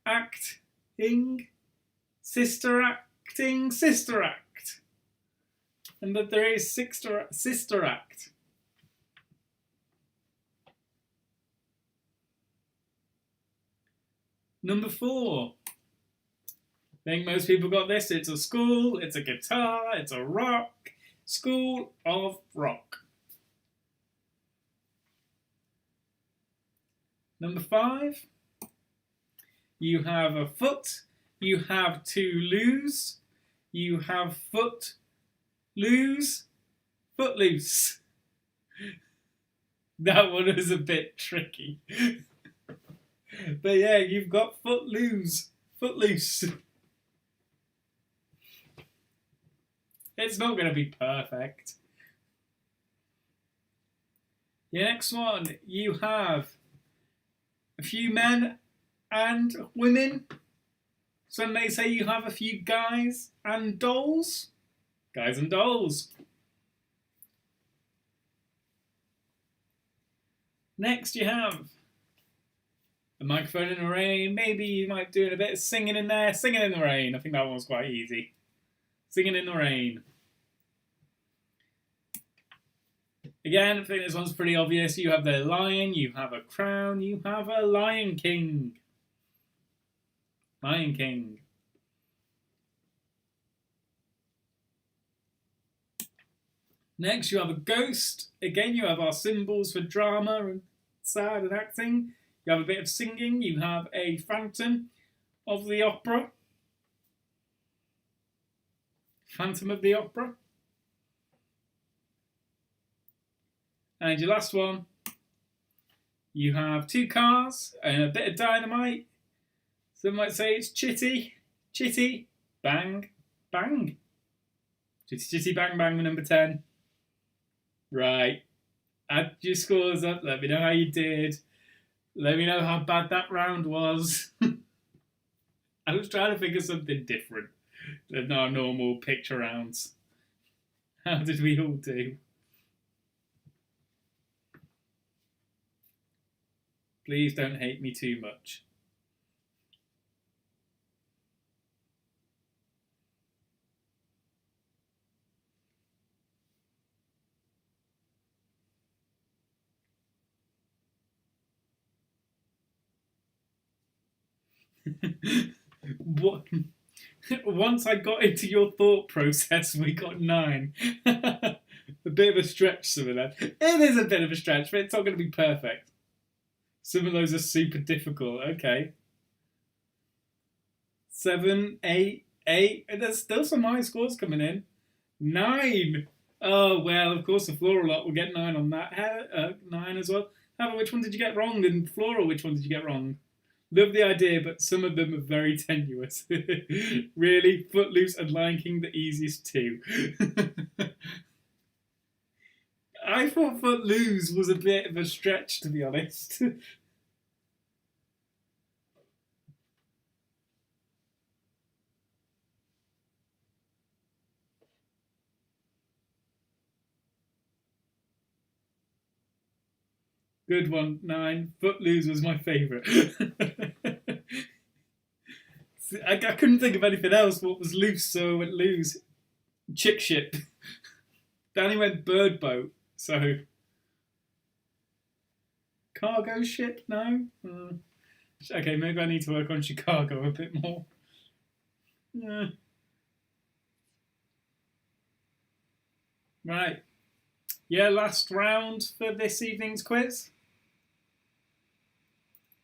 acting, sister acting, sister act. And that there is sister act. Number 4. I think most people got this. It's a school, it's a guitar, it's a rock. School of Rock. Number 5. You have a foot. You have to lose. You have foot lose. Footloose. That one was a bit tricky. But yeah, you've got footloose. Footloose. It's not going to be perfect. The next one, you have a few men and women. Some may say you have a few guys and dolls. Guys and dolls. Next you have a microphone in the rain. Maybe you might do a bit of singing in there. Singing in the rain. I think that one was quite easy. Singing in the rain. Again, I think this one's pretty obvious. You have the lion, you have a crown, you have a Lion King. Lion King. Next, you have a ghost. Again, you have our symbols for drama and sad and acting. You have a bit of singing. You have a Phantom of the Opera. Phantom of the Opera. And your last one, you have 2 cars and a bit of dynamite. Some might say it's chitty, chitty, bang, bang. Chitty, chitty, bang, bang, number 10. Right. Add your scores up. Let me know how you did. Let me know how bad that round was. I was trying to figure something different than our normal picture rounds. How did we all do? Please don't hate me too much. Once I got into your thought process, we got 9. A bit of a stretch, some of that. It is a bit of a stretch, but it's not going to be perfect. Some of those are super difficult. Okay. 7, 8, 8. And there's still some high scores coming in. 9. Oh, well, of course, the Floral lot will get 9 on that. 9 as well. However, which one did you get wrong? And Floral, which one did you get wrong? Love the idea, but some of them are very tenuous. Really, Footloose and Lion King, the easiest 2. I thought Footloose was a bit of a stretch, to be honest. Good one, 9. Footloose was my favourite. I couldn't think of anything else. What was loose, so I went loose. Chick ship. Danny went bird boat, so... Cargo ship? No? Okay, maybe I need to work on Chicago a bit more. Right. Yeah, last round for this evening's quiz.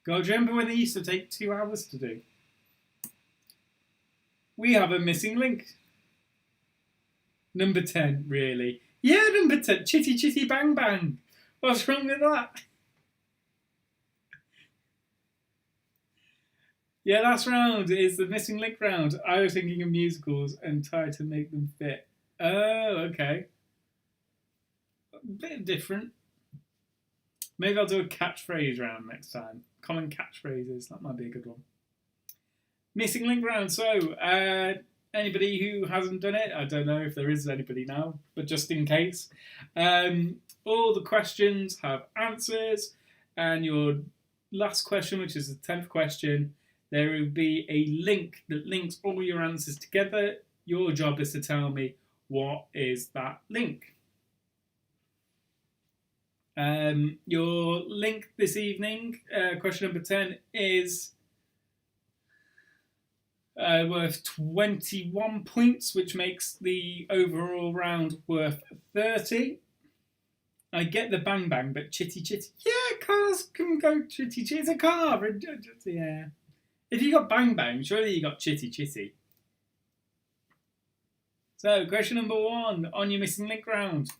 God, do you remember when they used to take 2 hours to do? We have a missing link. Number 10, really? Yeah, number 10. Chitty chitty bang bang. What's wrong with that? Yeah, last round is the missing link round. I was thinking of musicals and tried to make them fit. Oh, okay. A bit different. Maybe I'll do a catchphrase round next time. Common catchphrases. That might be a good one. Missing link round. So, anybody who hasn't done it, I don't know if there is anybody now, but just in case, all the questions have answers, and your last question, which is the 10th question, there will be a link that links all your answers together. Your job is to tell me what is that link. Your link this evening, question number 10, is worth 21 points, which makes the overall round worth 30. I get the bang bang, but chitty chitty. Yeah, cars can go chitty chitty. It's a car. Yeah. If you got bang bang, surely you got chitty chitty. So, question number 1 on your missing link round.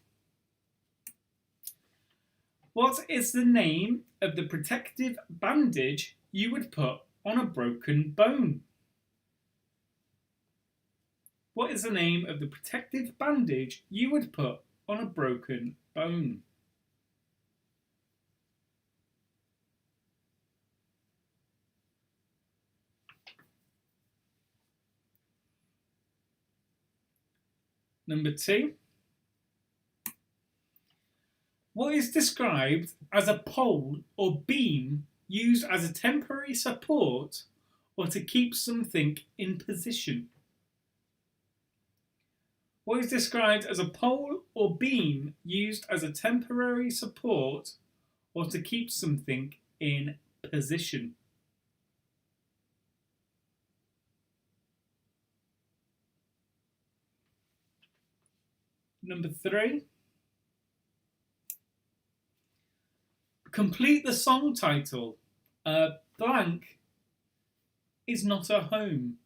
What is the name of the protective bandage you would put on a broken bone? What is the name of the protective bandage you would put on a broken bone? Number 2. What is described as a pole or beam used as a temporary support or to keep something in position? What is described as a pole or beam used as a temporary support or to keep something in position? Number 3. Complete the song title. Blank is not a home.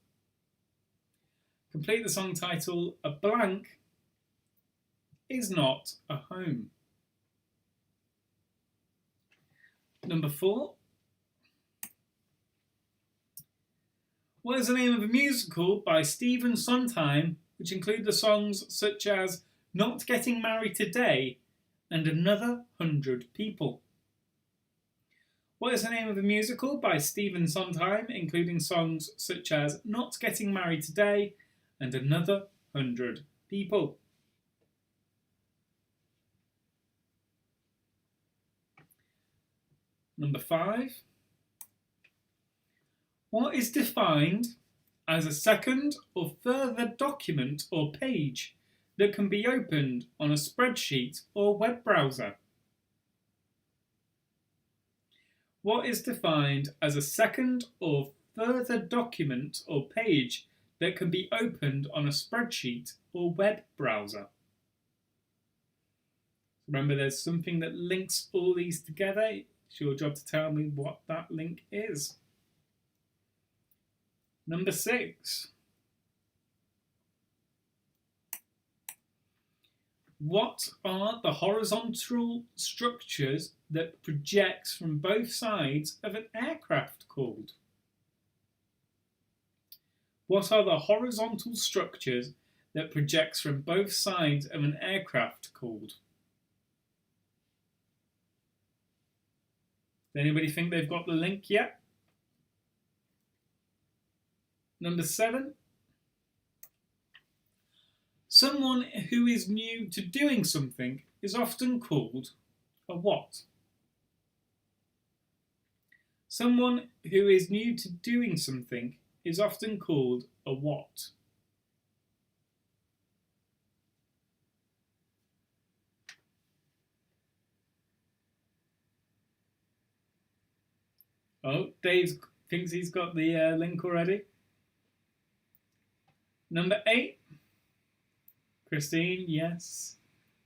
Complete the song title. A blank is not a home. Number 4. What is the name of a musical by Stephen Sondheim which include the songs such as Not Getting Married Today and Another 100 People? What is the name of a musical by Stephen Sondheim, including songs such as Not Getting Married Today and Another 100 People? Number 5. What is defined as a second or further document or page that can be opened on a spreadsheet or web browser? What is defined as a second or further document or page that can be opened on a spreadsheet or web browser? Remember, there's something that links all these together. It's your job to tell me what that link is. Number 6. What are the horizontal structures that project from both sides of an aircraft called? What are the horizontal structures that projects from both sides of an aircraft called? Does anybody think they've got the link yet? Number 7. Someone who is new to doing something is often called a what? Someone who is new to doing something is often called a what? Oh, Dave thinks he's got the link already. Number 8. Christine, yes.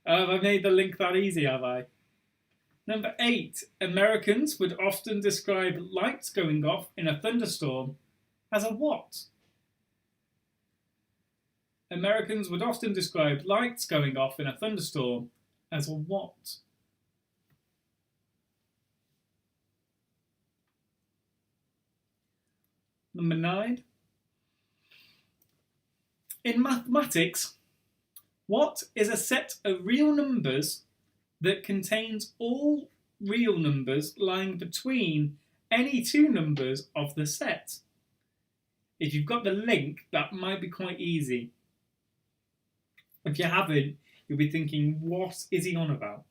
Have I made the link that easy, have I? Number 8. Americans would often describe lights going off in a thunderstorm as a what? Americans would often describe lights going off in a thunderstorm as a what? Number 9. In mathematics, what is a set of real numbers that contains all real numbers lying between any two numbers of the set? If you've got the link, that might be quite easy. If you haven't, you'll be thinking, what is he on about?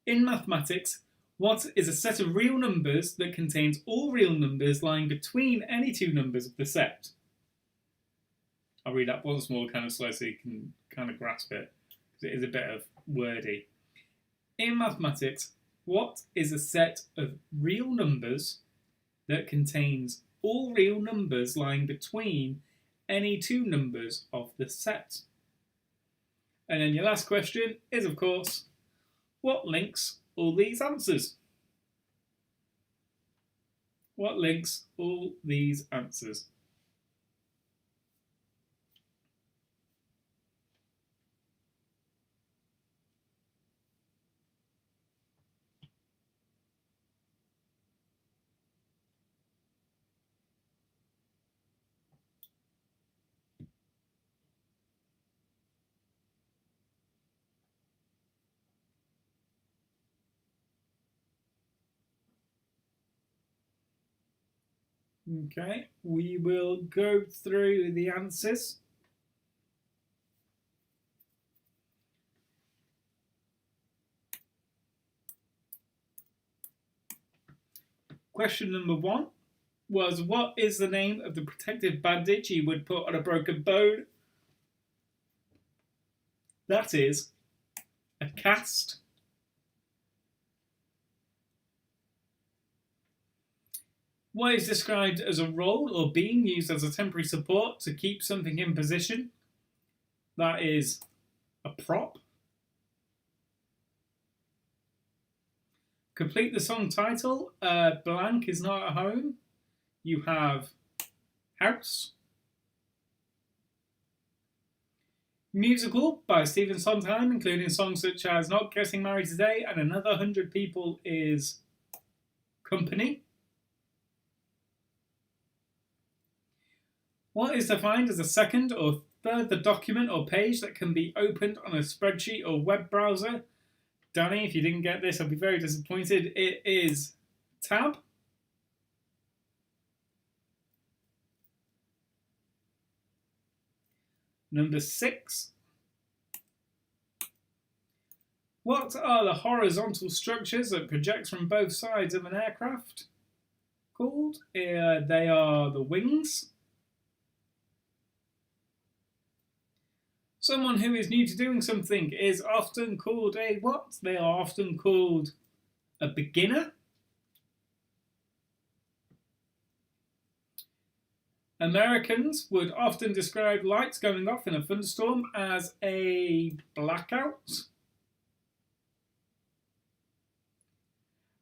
In mathematics, what is a set of real numbers that contains all real numbers lying between any two numbers of the set? I'll read that once more kind of slow so you can kind of grasp it, because it is a bit of wordy. In mathematics, what is a set of real numbers that contains all real numbers lying between any two numbers of the set? And then your last question is, of course, what links all these answers? What links all these answers? Okay, we will go through the answers. Question number 1 was, what is the name of the protective bandage you would put on a broken bone? That is a cast. What is described as a roll or beam used as a temporary support to keep something in position? That is a prop. Complete the song title. Blank is not at home. You have house. Musical by Stephen Sondheim, including songs such as Not Getting Married Today and Another 100 People, is Company. What is defined as a second or further document or page that can be opened on a spreadsheet or web browser? Danny, if you didn't get this, I'll be very disappointed. It is tab. Number 6. What are the horizontal structures that project from both sides of an aircraft called? They are the wings. Someone who is new to doing something is often called a what? They are often called a beginner. Americans would often describe lights going off in a thunderstorm as a blackout.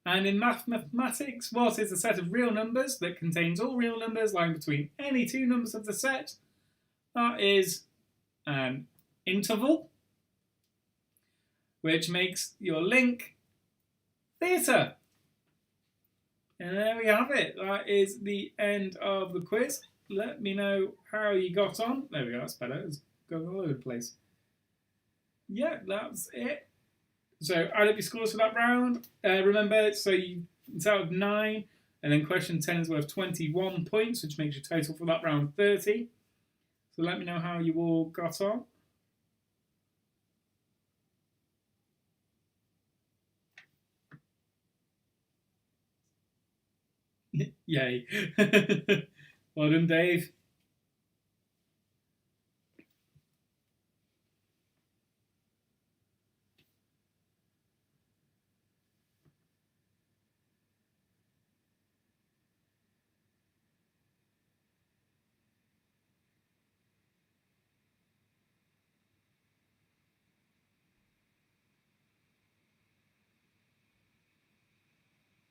And in mathematics, what is a set of real numbers that contains all real numbers lying between any two numbers of the set? That is an interval, which makes your link theatre. And there we have it. That is the end of the quiz. Let me know how you got on. There we go, that's better. It's going all over the place. Yeah, that's it. So add up your scores for that round. Remember, so it's out of 9, and then question 10 is worth 21 points, which makes your total for that round 30. So let me know how you all got on. Yay. Well done, Dave.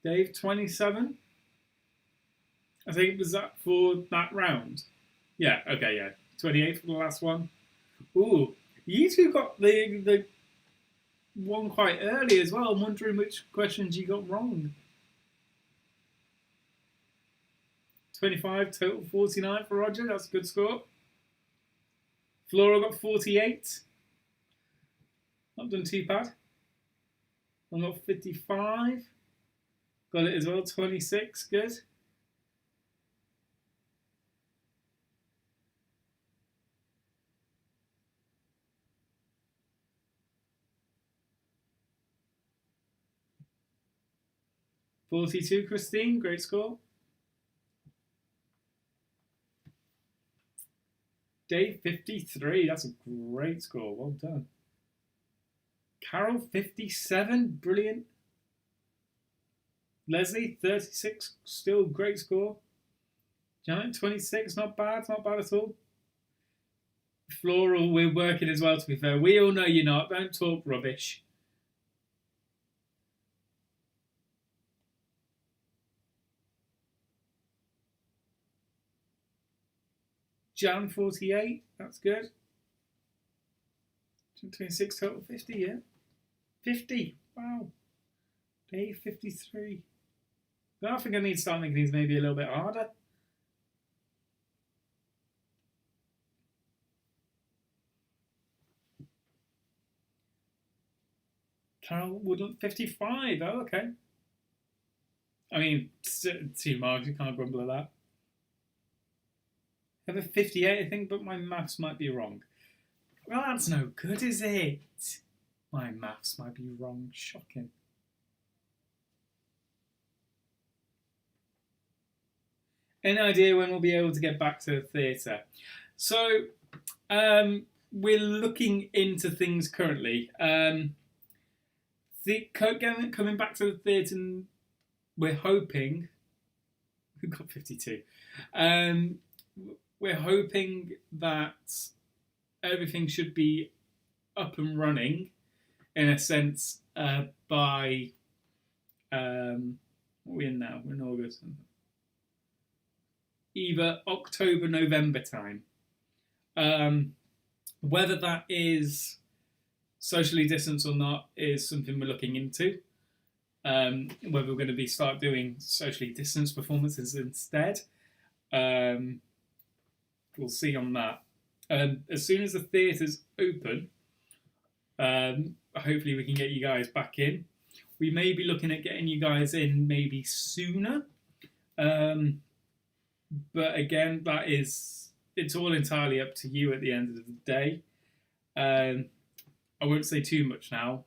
Dave, 27. I think it was that for that round. Yeah, okay, yeah. 28 for the last one. Ooh, you two got the one quite early as well. I'm wondering which questions you got wrong. 25, total 49 for Roger. That's a good score. Floral got 48. Not done too bad. I got 55. Got it as well, 26. Good. 42, Christine, great score. Dave, 53, that's a great score, well done. Carol, 57, brilliant. Leslie, 36, still great score. Janet, 26, not bad at all. Floral, we're working as well, to be fair. We all know you're not, don't talk rubbish. Jan, 48, that's good. 26 total, 50, yeah. 50, wow. Dave, 53. I think I need to start making these maybe a little bit harder. Carol Woodland, 55. Oh, okay. I mean, 2 marks, you can't grumble at that. I have a 58, I think, but my maths might be wrong. Well, that's no good, is it? My maths might be wrong. Shocking. Any idea when we'll be able to get back to the theatre? So, we're looking into things currently. Coming back to the theatre, we're hoping. We've got 52. We're hoping that everything should be up and running, in a sense, by. What are we in now? We're in August. Either October, November time. Whether that is socially distanced or not is something we're looking into. Whether we're going to start doing socially distanced performances instead. We'll see on that. As soon as the theatre's open, hopefully we can get you guys back in. We may be looking at getting you guys in maybe sooner. But again, it's all entirely up to you at the end of the day. I won't say too much now,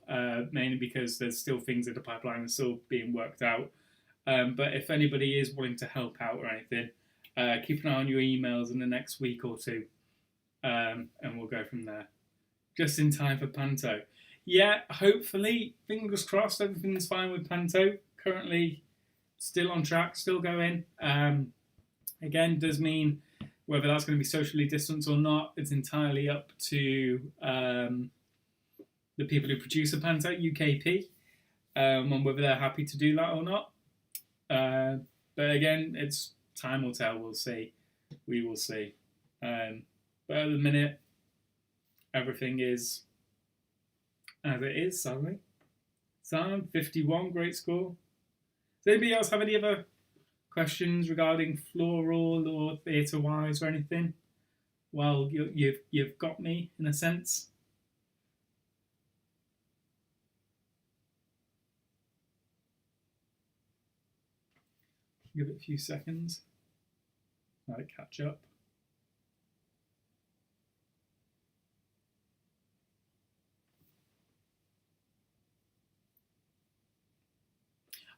mainly because there's still things in the pipeline and still being worked out. But if anybody is wanting to help out or anything, keep an eye on your emails in the next week or two, and we'll go from there. Just in time for Panto. Yeah, hopefully, fingers crossed, everything's fine with Panto. Currently, still on track, still going. Again, does mean whether that's going to be socially distanced or not, it's entirely up to the people who produce a Panto, UKP, and whether they're happy to do that or not. But again, it's time will tell. We'll see. We will see. But at the minute, everything is as it is, sadly. Simon, 51, great score. Does anybody else have any other questions regarding Floral or theatre-wise or anything? Well, you've got me, in a sense. Give it a few seconds. Let it catch up.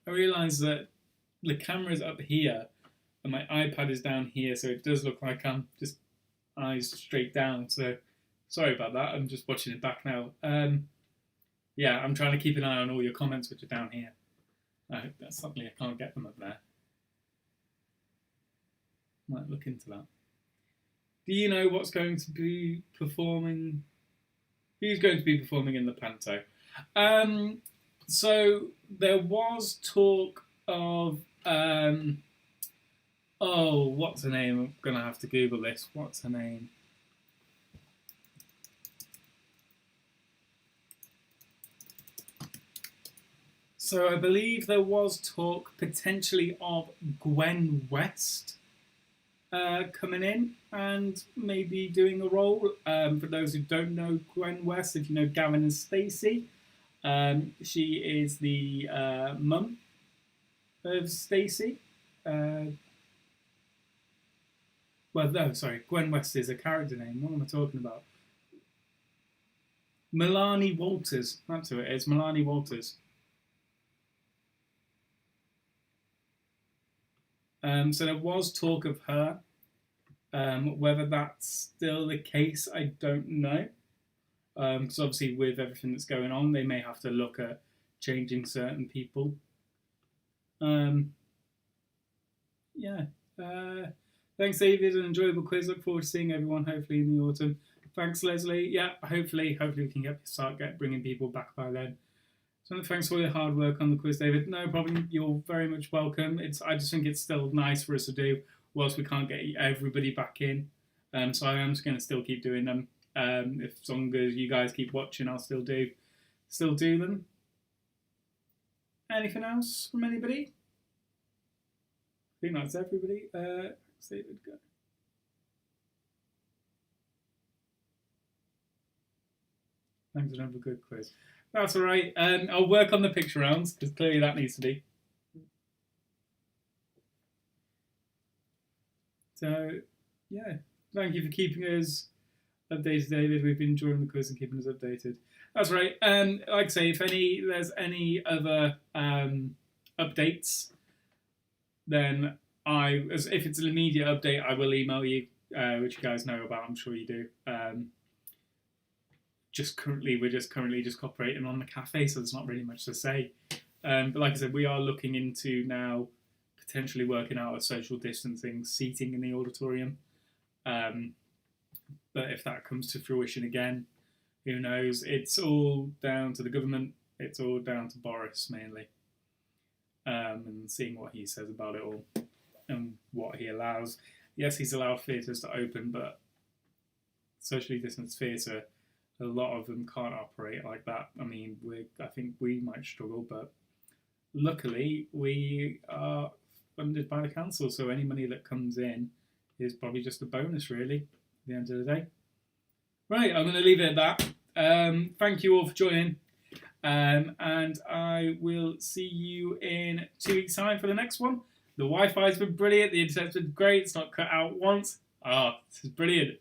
I realise that the camera's up here and my iPad is down here, so it does look like I'm just eyes straight down. So sorry about that. I'm just watching it back now. Yeah, I'm trying to keep an eye on all your comments which are down here. Suddenly I can't get them up there. Might look into that. Do you know what's going to be performing? Who's going to be performing in the Panto? So there was talk of what's her name? I'm gonna have to Google this. What's her name? So I believe there was talk potentially of Gwen West coming in and maybe doing a role. For those who don't know Gwen West, if you know Gavin and Stacey, she is the mum of Stacey. Well, no, sorry, Gwen West is a character name. What am I talking about? Milani Walters. That's who it is, Milani Walters. So there was talk of her. Whether that's still the case, I don't know. Because obviously, with everything that's going on, they may have to look at changing certain people. Yeah. Thanks, David. An enjoyable quiz. Look forward to seeing everyone, hopefully, in the autumn. Thanks, Leslie. Yeah, hopefully we can start bringing people back by then. So thanks for your hard work on the quiz, David. No problem. You're very much welcome. I just think it's still nice for us to do whilst we can't get everybody back in. So I am just going to still keep doing them. As long as you guys keep watching, I'll still do them. Anything else from anybody? I think that's everybody. David, go. Thanks for another good quiz. That's all right. I'll work on the picture rounds because clearly that needs to be. So, yeah. Thank you for keeping us updated, David. We've been enjoying the quiz and keeping us updated. That's right. Like I say, if there's any other updates, then if it's an immediate update, I will email you, which you guys know about. I'm sure you do. We're just currently operating on the cafe, so there's not really much to say. But like I said, we are looking into now potentially working out a social distancing seating in the auditorium. But if that comes to fruition again, who knows? It's all down to the government. It's all down to Boris mainly, and seeing what he says about it all and what he allows. Yes, he's allowed theatres to open, but socially distanced theatre, a lot of them can't operate like that. I mean, I think we might struggle, but luckily we are funded by the council, so any money that comes in is probably just a bonus, really, at the end of the day. Right, I'm going to leave it at that. Thank you all for joining, and I will see you in 2 weeks' time for the next one. The Wi-Fi's been brilliant, the internet's been great, it's not cut out once. This is brilliant.